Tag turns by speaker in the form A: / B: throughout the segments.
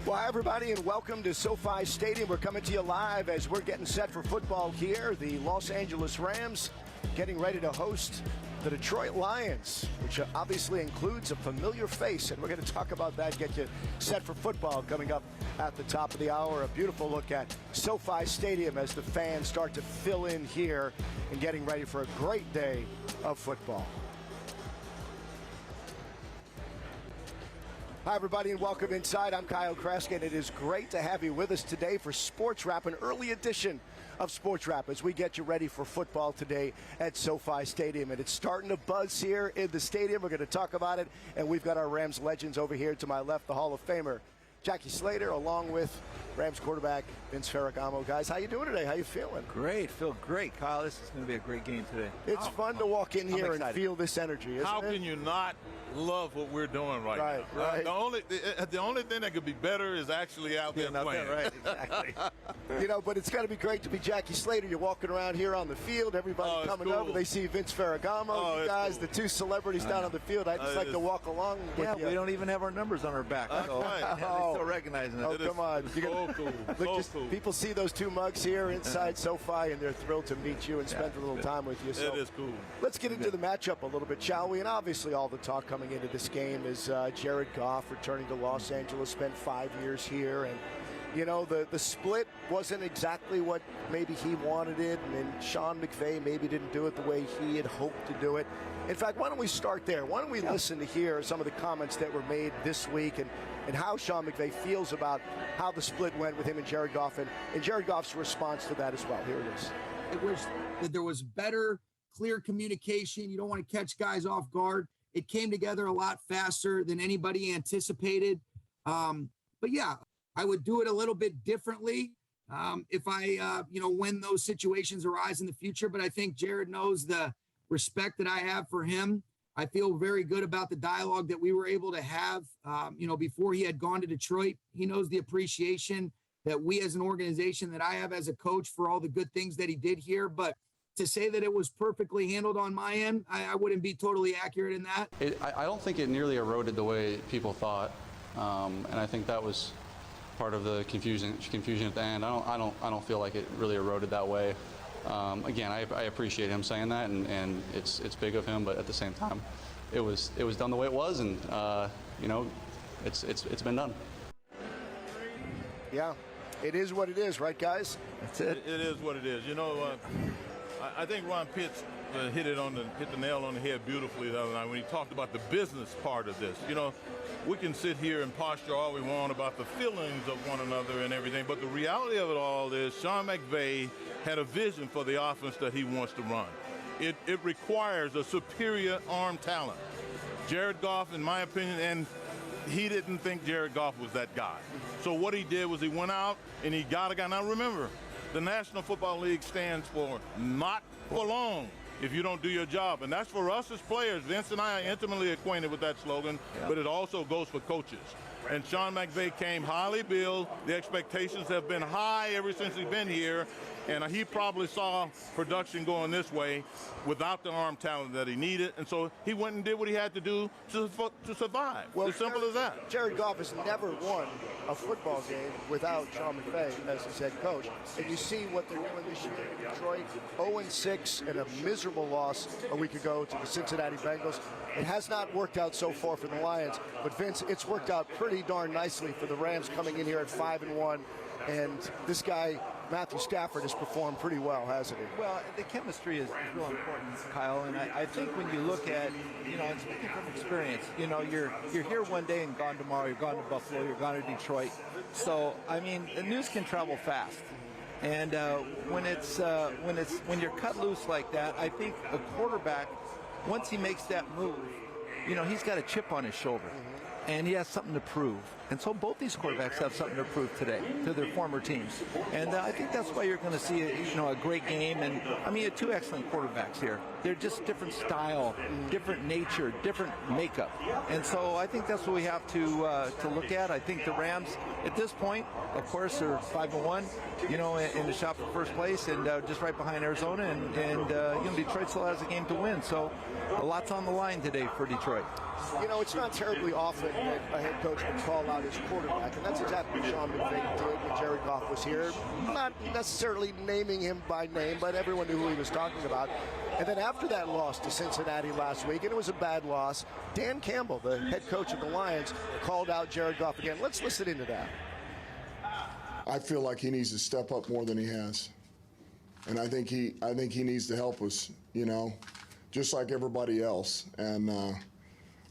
A: Well, hi, everybody, and welcome to SoFi Stadium. We're coming to you live as we're getting set for football here. The Los Angeles Rams getting ready to host the Detroit Lions, which obviously includes a familiar face, and we're going to talk about that, get you set for football coming up at the top of the hour. A beautiful look at SoFi Stadium as the fans start to fill in here and getting ready for a great day of football. Hi, everybody, and welcome inside. I'm Kyle Kreska, and it is great to have you with us today for Sports Wrap, an early edition of Sports Wrap as we get you ready for football today at SoFi Stadium. And it's starting to buzz here in the stadium. We're going to talk about it, and we've got our Rams legends over here to my left, the Hall of Famer, Jackie Slater, along with Rams quarterback Vince Ferragamo. Guys, how you doing today? How you feeling?
B: Great. Feel great, Kyle. This is going to be a great game today.
A: It's fun to walk in here and feel this energy, isn't
C: How
A: it?
C: can you not love what we're doing right now?
A: Right.
C: The only thing that could be better is actually out there playing.
B: Right, exactly.
A: You know, but it's got to be great to be Jackie Slater. You're walking around here on the field. Everybody coming over. They see Vince Ferragamo. You guys, the two celebrities down on the field. I just like to walk along with you.
B: We don't even have our numbers on our back. So
C: right.
B: They're still recognizing it.
A: Oh, come on.
C: So cool. Cool.
A: People see those two mugs here inside SoFi, and they're thrilled to meet you and spend a little time with you. So
C: it is cool.
A: Let's get into the matchup a little bit, shall we? And obviously all the talk coming into this game is Jared Goff returning to Los Angeles, spent 5 years here, and you know, the split wasn't exactly what maybe he wanted it, and Sean McVay maybe didn't do it the way he had hoped to do it. In fact, why don't we start there? Why don't we listen to hear some of the comments that were made this week and how Sean McVay feels about how the split went with him and Jared Goff, and Jared Goff's response to that as well. Here it is.
D: It was that there was better, clear communication. You don't want to catch guys off guard. It came together a lot faster than anybody anticipated. But yeah, I would do it a little bit differently if I, when those situations arise in the future. But I think Jared knows the respect that I have for him. I feel very good about the dialogue that we were able to have, before he had gone to Detroit. He knows the appreciation that we as an organization, that I have as a coach, for all the good things that he did here. But to say that it was perfectly handled on my end, I wouldn't be totally accurate in that.
E: I don't think it nearly eroded the way people thought, and I think that was part of the confusion at the end. I don't feel like it really eroded that way. Again, I appreciate him saying that, and it's big of him, but at the same time, it was done the way it was, and it's been done.
A: Yeah, it is what it is, right, guys?
B: That's it.
C: It is what it is. You know, I think Ron Pitts hit the nail on the head beautifully the other night when he talked about the business part of this. You know, we can sit here and posture all we want about the feelings of one another and everything, but the reality of it all is Sean McVay had a vision for the offense that he wants to run. It requires a superior arm talent. Jared Goff, in my opinion, and he didn't think Jared Goff was that guy. So what he did was he went out and he got a guy. Now remember, the National Football League stands for not for long if you don't do your job. And that's for us as players. Vince and I are intimately acquainted with that slogan, but it also goes for coaches. And Sean McVay came highly billed. The expectations have been high ever since he's been here. And he probably saw production going this way without the arm talent that he needed. And so he went and did what he had to do to survive. Well, as simple as that.
A: Jared Goff has never won a football game without Sean McVay as his head coach. And you see what they're doing this year in Detroit, 0-6 and a miserable loss a week ago to the Cincinnati Bengals. It has not worked out so far for the Lions. But, Vince, it's worked out pretty darn nicely for the Rams coming in here at 5-1. And this guy, Matthew Stafford, has performed pretty well, hasn't he?
B: Well, the chemistry is real important, Kyle. And I think when you look at, and speaking from experience, you're here one day and gone tomorrow. You're gone to Buffalo. You're gone to Detroit. So, I mean, the news can travel fast. And when you're cut loose like that, I think a quarterback, once he makes that move, he's got a chip on his shoulder. And he has something to prove. And so both these quarterbacks have something to prove today to their former teams. And I think that's why you're going to see a great game. And I mean, you have two excellent quarterbacks here. They're just different style, different nature, different makeup. And so I think that's what we have to look at. I think the Rams, at this point, of course, are 5-1, in the shot for first place, and just right behind Arizona. And Detroit still has a game to win. So a lot's on the line today for Detroit.
A: you know, it's not terribly often that a head coach can call out his quarterback, and that's exactly what Sean McVay did when Jared Goff was here. Not necessarily naming him by name, but everyone knew who he was talking about. And then after that loss to Cincinnati last week, and it was a bad loss, Dan Campbell, the head coach of the Lions, called out Jared Goff again. Let's listen into that.
F: I feel like he needs to step up more than he has. And I think he needs to help us, you know, just like everybody else. And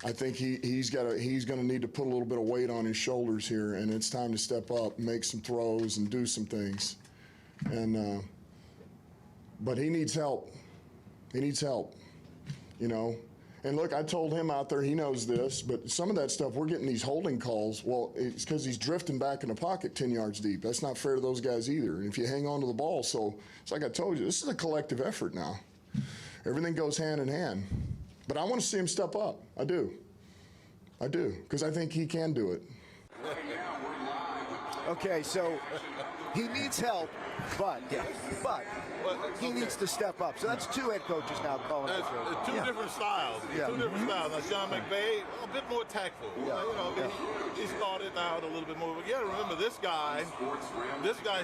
F: I think he's going to need to put a little bit of weight on his shoulders here, and it's time to step up, make some throws, and do some things. And but he needs help. He needs help, you know. And look, I told him out there, he knows this, but some of that stuff, we're getting these holding calls. Well, it's because he's drifting back in the pocket 10 yards deep. That's not fair to those guys either. And if you hang on to the ball, so it's like I told you, this is a collective effort now. Everything goes hand in hand. But I want to see him step up. I do, because I think he can do it.
A: Okay, so he needs help, but he needs to step up. So that's two head coaches now calling it.
C: Two different styles.
A: Yeah.
C: Two different styles. Now, Sean McVay, a bit more tactful.
A: Yeah.
C: You know, he started out a little bit more. But you got to remember, this guy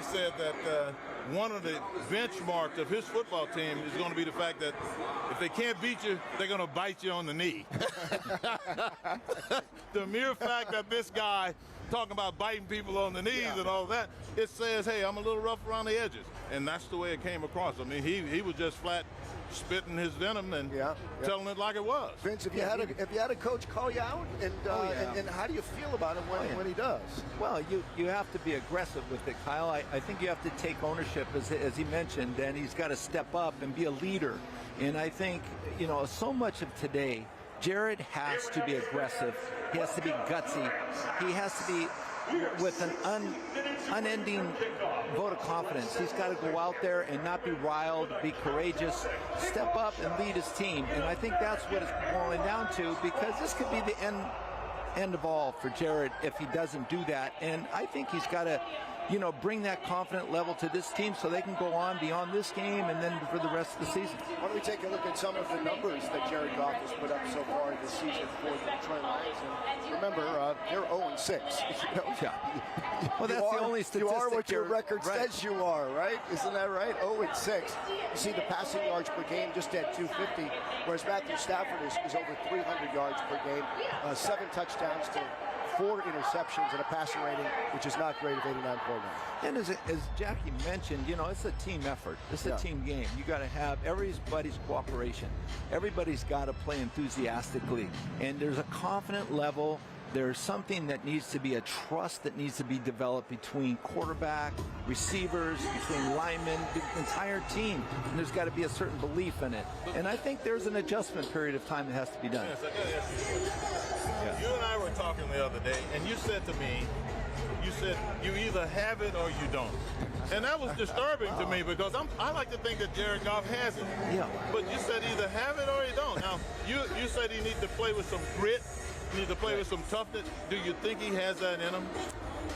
C: said that one of the benchmarks of his football team is going to be the fact that if they can't beat you, they're going to bite you on the knee. The mere fact that this guy talking about biting people on the knees and all that, it says, hey, I'm a little rough around the edges. And that's the way it came across. I mean, he was just flat spitting his venom and telling it like it was.
A: Vince, if you had a coach call you out, and how do you feel about it when he does?
B: Well, you have to be aggressive with it, Kyle. I think you have to take ownership, as he mentioned, and he's got to step up and be a leader. And I think, you know, so much of today, Jared has to be aggressive. He has to be gutsy. He has to be with an unending vote of confidence. He's got to go out there and not be riled, be courageous, step up and lead his team. And I think that's what it's boiling down to, because this could be the end of all for Jared if he doesn't do that. And I think he's got to, you know, bring that confident level to this team so they can go on beyond this game and then for the rest of the season.
A: Why don't we take a look at some of the numbers that Jared Goff has put up so far this season for the Detroit Lions? And remember, they're 0-6. You know?
B: Well, that's the only statistic.
A: You are what your record
B: right.
A: says you are, right? Isn't that right? 0-6. You see the passing yards per game just at 250, whereas Matthew Stafford is over 300 yards per game, 7 touchdowns to 4 interceptions and a passing rating, which is not great, of 89.9.
B: And as Jackie mentioned, you know, it's a team effort. It's a team game. You got to have everybody's cooperation. Everybody's got to play enthusiastically. And there's a confident level. There's something that needs to be a trust that needs to be developed between quarterback, receivers, between linemen, the entire team. And there's got to be a certain belief in it. And I think there's an adjustment period of time that has to be done.
C: Yes, I gotta ask you. You and I were talking the other day, and you said to me, you either have it or you don't. And that was disturbing to me, because I like to think that Jared Goff has it.
B: Yeah.
C: But you said either have it or you don't. Now, you said he needs to play with some grit. He needs to play with some toughness. Do you think he has that in him?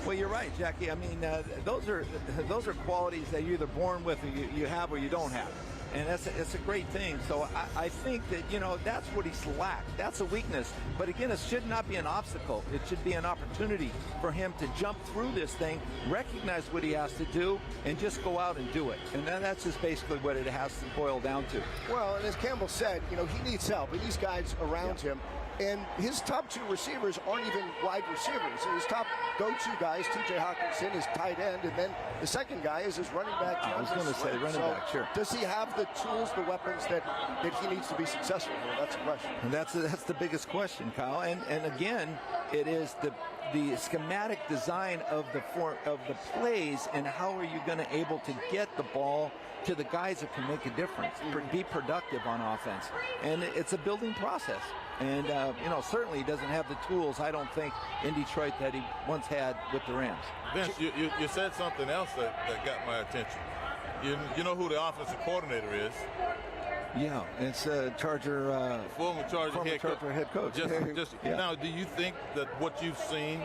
B: Well, you're right, Jackie. I mean, those are qualities that you're either born with, or you have, or you don't have. And it's a great thing. So I think that, you know, that's what he's lacked. That's a weakness. But again, it should not be an obstacle. It should be an opportunity for him to jump through this thing, recognize what he has to do, and just go out and do it. And then that's just basically what it has to boil down to.
A: Well, and as Campbell said, you know, he needs help. He needs guys around him. And his top 2 receivers aren't even wide receivers. His top go-to guy is T.J. Hawkinson, his tight end, and then the second guy is his running back.
B: I was going to say running back, sure.
A: Does he have the tools, the weapons that he needs to be successful here? That's the question.
B: And that's the biggest question, Kyle. And again, it is the schematic design of the plays, and how are you going to able to get the ball to the guys that can make a difference, be productive on offense. And it's a building process. And, you know, certainly he doesn't have the tools, I don't think, in Detroit that he once had with the Rams.
C: Vince, you said something else that got my attention. You know who the offensive coordinator is?
B: Yeah, it's Charger.
C: Former Charger head coach.
B: Head coach.
C: Now, do you think that what you've seen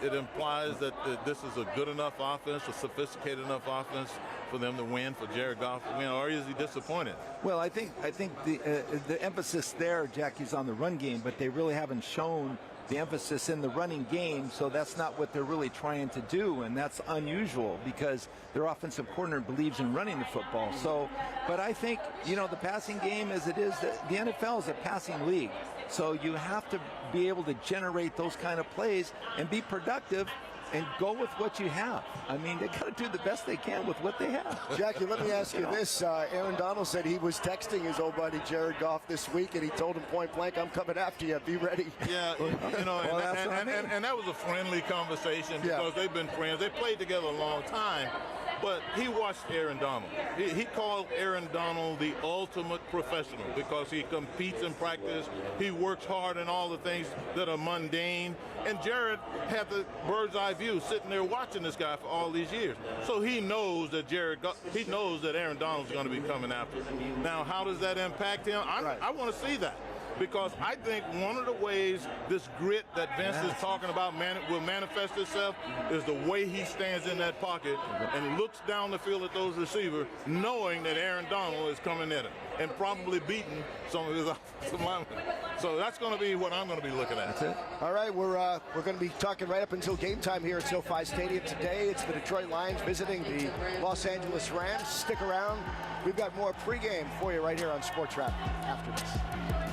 C: it implies that this is a good enough offense, a sophisticated enough offense for them to win, for Jared Goff to win, or is he disappointed?
B: Well, I think the emphasis there, Jackie, is on the run game, but they really haven't shown the emphasis in the running game, so that's not what they're really trying to do, and that's unusual because their offensive coordinator believes in running the football. So, but I think, you know, the passing game as it is, the NFL is a passing league, so you have to be able to generate those kind of plays and be productive and go with what you have. I mean, they got to do the best they can with what they have.
A: Jackie, let me ask you this. Aaron Donald said he was texting his old buddy Jared Goff this week, and he told him point blank, I'm coming after you. Be ready.
C: Yeah, you know,
B: Well,
C: and that was a friendly conversation because they've been friends. They played together a long time. But he watched Aaron Donald. He called Aaron Donald the ultimate professional because he competes in practice. He works hard in all the things that are mundane. And Jared had the bird's eye view sitting there watching this guy for all these years. So he knows that he knows that Aaron Donald's going to be coming after him. Now, how does that impact him? I want to see that. Because I think one of the ways this grit that Vince is talking about will manifest itself is the way he stands in that pocket and looks down the field at those receivers, knowing that Aaron Donald is coming at him and probably beating some of his offensive linemen. So that's going to be what I'm going to be looking at.
B: That's it.
A: All right, we're going to be talking right up until game time here at SoFi Stadium today. It's the Detroit Lions visiting the Los Angeles Rams. Stick around. We've got more pregame for you right here on Sports Wrap after this.